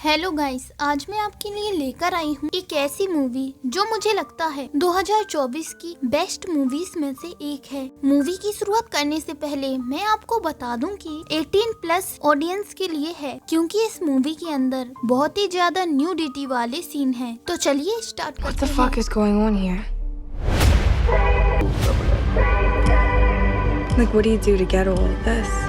Hello guys, आज मैं आपके लिए लेकर आई हूँ एक ऐसी मूवी जो मुझे लगता है 2024 की बेस्ट मूवीज में से एक है। मूवी की शुरुआत करने से पहले मैं आपको बता दूं कि 18+ ऑडियंस के लिए है, क्योंकि इस मूवी के अंदर बहुत ही ज्यादा न्यूडिटी वाले सीन हैं। तो चलिए स्टार्ट करते हैं। What the fuck is going on here? Like, what do you do to get all of this?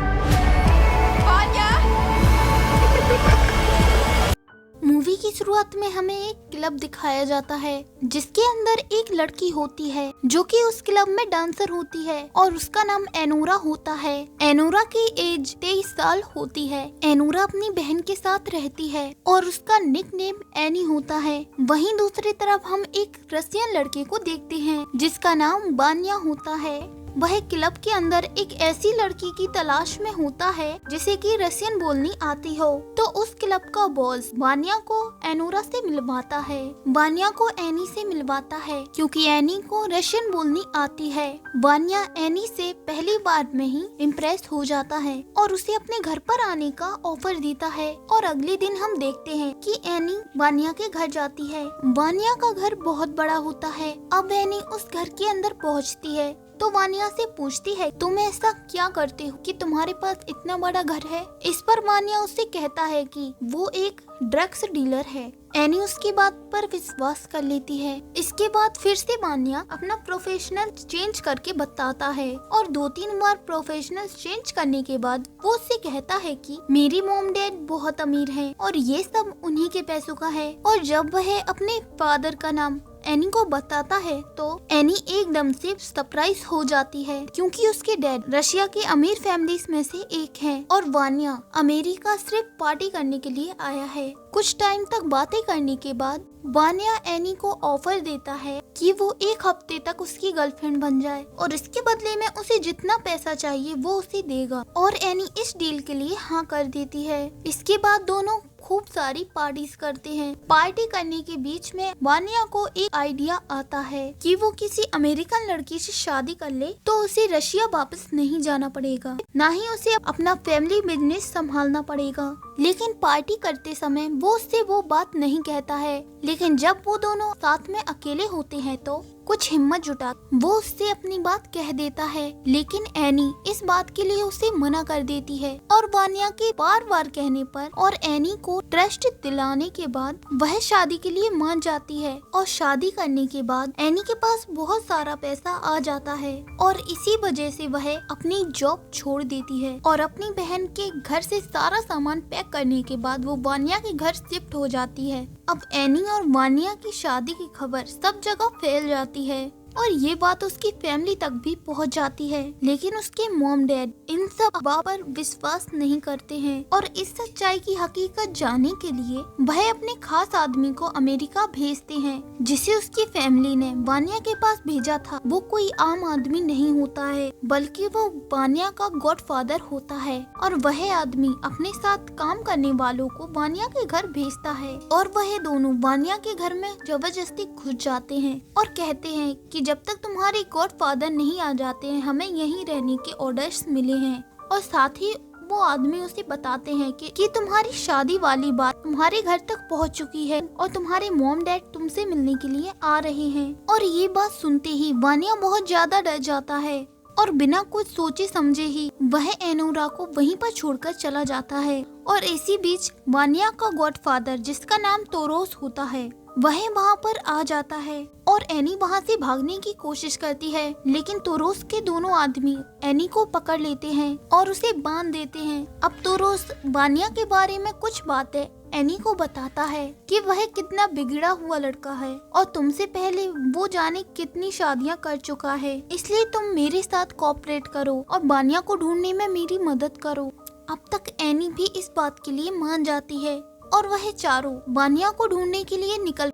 Movie की शुरुआत में हमें एक क्लब दिखाया जाता है जिसके अंदर एक लड़की होती है जो कि उस क्लब में डांसर होती है और उसका नाम एनोरा होता है। एनोरा की एज 23 साल होती है। एनोरा अपनी बहन के साथ रहती है और उसका निकनेम एनी होता है। वहीं दूसरी तरफ हम एक रशियन लड़के को देखते हैं जिसका नाम बान्या होता है। वह क्लब के अंदर एक ऐसी लड़की की तलाश में होता है जिसे कि रशियन बोलनी आती हो। तो उस क्लब का बॉस बान्या को एनोरा से मिलवाता है। बान्या को एनी से मिलवाता है क्योंकि एनी को रशियन बोलनी आती है। बान्या एनी से पहली बार में ही इम्प्रेस हो जाता है और उसे अपने घर पर आने का ऑफर देता है। और अगले दिन हम देखते हैं कि एनी बान्या के घर जाती है। बान्या का घर बहुत बड़ा होता है। अब एनी उस घर के अंदर पहुँचती है तो वानिया से पूछती है, तुम ऐसा क्या करते हो कि तुम्हारे पास इतना बड़ा घर है। इस पर वानिया उससे कहता है कि वो एक ड्रग्स डीलर है। एनी उसकी बात पर विश्वास कर लेती है। इसके बाद फिर से वानिया अपना प्रोफेशनल चेंज करके बताता है और 2-3 बार प्रोफेशनल चेंज करने के बाद वो उससे कहता है कि मेरी मॉम डैड बहुत अमीर हैं और ये सब उन्हीं के पैसों का है। और जब वह अपने फादर का नाम एनी को बताता है तो एनी एकदम से सरप्राइज हो जाती है क्योंकि उसके डैड रशिया के अमीर फैमिलीज में से एक हैं और वानिया अमेरिका सिर्फ पार्टी करने के लिए आया है। कुछ टाइम तक बातें करने के बाद वानिया एनी को ऑफर देता है कि वो 1 हफ्ते तक उसकी गर्लफ्रेंड बन जाए और इसके बदले में उसे जितना पैसा चाहिए वो उसे देगा। और एनी इस डील के लिए हाँ कर देती है। इसके बाद दोनों खूब सारी पार्टीज करते हैं। पार्टी करने के बीच में वानिया को एक आइडिया आता है कि वो किसी अमेरिकन लड़की से शादी कर ले तो उसे रशिया वापस नहीं जाना पड़ेगा, ना ही उसे अपना फैमिली बिजनेस संभालना पड़ेगा। लेकिन पार्टी करते समय वो उससे वो बात नहीं कहता है। लेकिन जब वो दोनों साथ में अकेले होते हैं तो कुछ हिम्मत जुटा वो उससे अपनी बात कह देता है। लेकिन एनी इस बात के लिए उसे मना कर देती है और वानिया के बार कहने पर और एनी को ट्रस्ट दिलाने के बाद वह शादी के लिए मान जाती है। और शादी करने के बाद एनी के पास बहुत सारा पैसा आ जाता है और इसी वजह से वह अपनी जॉब छोड़ देती है और अपनी बहन के घर से सारा सामान पैक करने के बाद वो वानिया के घर शिफ्ट हो जाती है। अब एनी और वानिया की शादी की खबर सब जगह फैल जाती है और ये बात उसकी फैमिली तक भी पहुंच जाती है। लेकिन उसके मॉम डैड इन सब बात पर विश्वास नहीं करते हैं और इस सच्चाई की हकीकत जानने के लिए वह अपने खास आदमी को अमेरिका भेजते हैं जिसे उसकी फैमिली ने वानिया के पास भेजा था। वो कोई आम आदमी नहीं होता है बल्कि वो वानिया का गॉडफादर होता है और वह आदमी अपने साथ काम करने वालों को वानिया के घर भेजता है और वह दोनों वानिया के घर में जबरदस्ती घुस जाते हैं और कहते हैं कि जब तक तुम्हारे गॉडफादर नहीं आ जाते हैं हमें यहीं रहने के ऑर्डर्स मिले हैं। और साथ ही वो आदमी उसे बताते हैं कि तुम्हारी शादी वाली बात तुम्हारे घर तक पहुंच चुकी है और तुम्हारे मॉम डैड तुमसे मिलने के लिए आ रहे हैं। और ये बात सुनते ही वानिया बहुत ज्यादा डर जाता है और बिना कुछ सोचे समझे ही वह एनोरा को वहीं पर छोड़कर चला जाता है। और इसी बीच वानिया का गॉडफादर जिसका नाम तोरोस होता है वह वहाँ पर आ जाता है और एनी वहाँ से भागने की कोशिश करती है। लेकिन तोरोस के दोनों आदमी एनी को पकड़ लेते हैं और उसे बांध देते हैं। अब तोरोस वानिया के बारे में कुछ बातें एनी को बताता है कि वह कितना बिगड़ा हुआ लड़का है और तुमसे पहले वो जाने कितनी शादियां कर चुका है, इसलिए तुम मेरे साथ कोऑपरेट करो और वानिया को ढूंढने में मेरी मदद करो। अब तक एनी भी इस बात के लिए मान जाती है और वह चारों वानिया को ढूंढने के लिए निकल।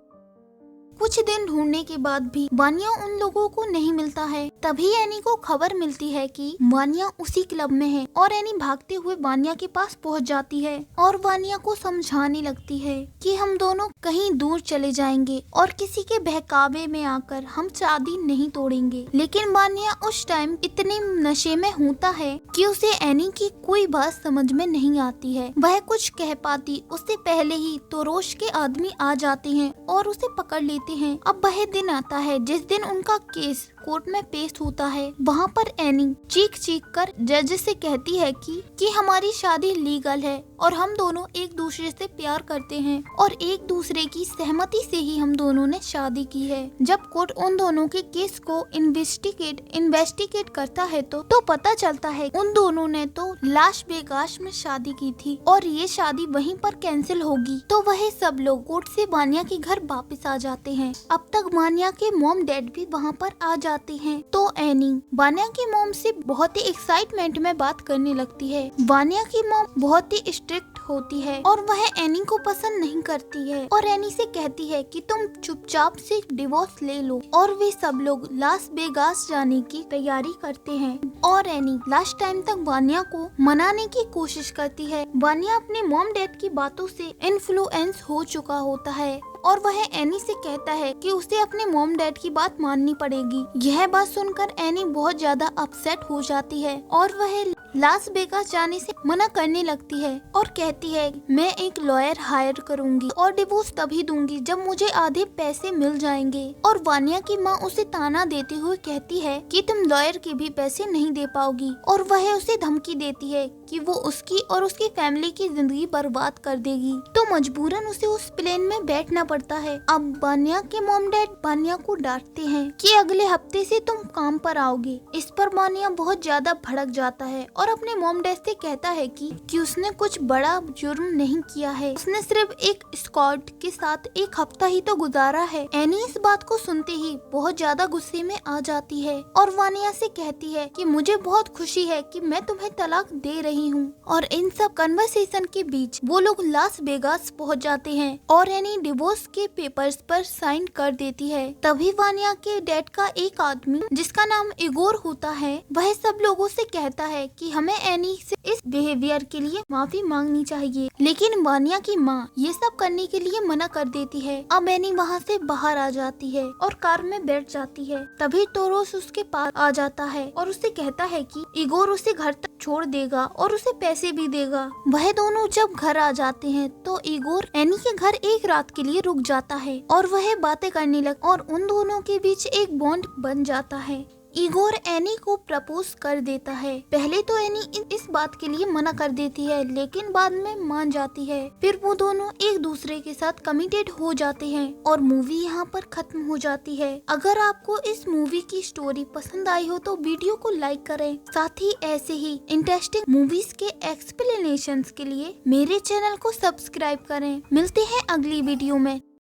कुछ दिन ढूंढने के बाद भी वानिया उन लोगों को नहीं मिलता है। तभी एनी को खबर मिलती है कि वानिया उसी क्लब में है और एनी भागते हुए वानिया के पास पहुंच जाती है और वानिया को समझाने लगती है कि हम दोनों कहीं दूर चले जाएंगे और किसी के बहकावे में आकर हम शादी नहीं तोड़ेंगे। लेकिन वानिया उस टाइम इतने नशे में होता है कि उसे एनी की कोई बात समझ में नहीं आती है। वह कुछ कह पाती उससे पहले ही तोरोश के आदमी आ जाते हैं और उसे पकड़ लेते हैं। अब वह दिन आता है जिस दिन उनका केस कोर्ट में पेश होता है। वहाँ पर एनी चीख चीख कर जज से कहती है कि हमारी शादी लीगल है और हम दोनों एक दूसरे से प्यार करते हैं और एक दूसरे की सहमति से ही हम दोनों ने शादी की है। जब कोर्ट उन दोनों के केस को इन्वेस्टिगेट करता है तो पता चलता है उन दोनों ने तो लास वेगास में शादी की थी और ये शादी वहीं पर कैंसिल होगी। तो वह सब लोग कोर्ट से वानिया के घर वापस आ जाते हैं। अब तक वानिया के मॉम डैड भी वहाँ पर आ जाते हैं। तो एनी वानिया की मॉम से बहुत ही एक्साइटमेंट में बात करने लगती है। वानिया की मॉम बहुत ही स्ट्रिक्ट होती है और वह एनी को पसंद नहीं करती है और एनी से कहती है कि तुम चुपचाप से डिवोर्स ले लो। और वे सब लोग लास वेगास जाने की तैयारी करते हैं और एनी लास्ट टाइम तक वानिया को मनाने की कोशिश करती है। वानिया अपने मॉम डैड की बातों से इन्फ्लुएंस हो चुका होता है और वह एनी से कहता है कि उसे अपने मॉम डैड की बात माननी पड़ेगी। यह बात सुनकर एनी बहुत ज्यादा अपसेट हो जाती है और वह लास वेगास जाने से मना करने लगती है और कहती है मैं एक लॉयर हायर करूंगी और डिवोर्स तभी दूंगी जब मुझे आधे पैसे मिल जाएंगे। और वानिया की माँ उसे ताना देते हुए कहती है कि तुम लॉयर के भी पैसे नहीं दे पाओगी और वह उसे धमकी देती है कि वो उसकी और उसकी फैमिली की जिंदगी बर्बाद कर देगी। तो मजबूरन उसे उस प्लेन में बैठना पड़ता है। अब वानिया के मॉम डैड वानिया को डांटते हैं कि अगले हफ्ते से तुम काम पर आओगे। इस पर वानिया बहुत ज्यादा भड़क जाता है और अपने मॉम डैड से कहता है कि उसने कुछ बड़ा जुर्म नहीं किया है, उसने सिर्फ एक स्कॉट के साथ एक हफ्ता ही तो गुजारा है। एनी इस बात को सुनते ही बहुत ज्यादा गुस्से में आ जाती है और वानिया से कहती है कि मुझे बहुत खुशी है कि मैं तुम्हें तलाक दे रही हूँ। और इन सब कन्वर्सेशन के बीच वो लोग लास वेगास पहुँच जाते हैं और एनी डिवोर्स के पेपर्स पर साइन कर देती है। तभी वानिया के डैड का एक आदमी जिसका नाम इगोर होता है वह सब लोगों से कहता है कि हमें एनी से इस बिहेवियर के लिए माफी मांगनी चाहिए। लेकिन वानिया की माँ ये सब करने के लिए मना कर देती है। अब एनी वहाँ से बाहर आ जाती है और कार में बैठ जाती है। तभी तोरोस उसके पास आ जाता है और उससे कहता है कि इगोर उसे घर तक छोड़ देगा और उसे पैसे भी देगा। वह दोनों जब घर आ जाते हैं तो इगोर एनी के घर एक रात के लिए रुक जाता है और वह बातें करने लग और उन दोनों के बीच एक बॉन्ड बन जाता है। इगोर एनी को प्रपोज कर देता है। पहले तो एनी इस बात के लिए मना कर देती है लेकिन बाद में मान जाती है। फिर वो दोनों एक दूसरे के साथ कमिटेड हो जाते हैं और मूवी यहाँ पर खत्म हो जाती है। अगर आपको इस मूवी की स्टोरी पसंद आई हो तो वीडियो को लाइक करें। साथ ही ऐसे ही इंटरेस्टिंग मूवीज के एक्सप्लेनेशंस के लिए मेरे चैनल को सब्सक्राइब करें। मिलते हैं अगली वीडियो में।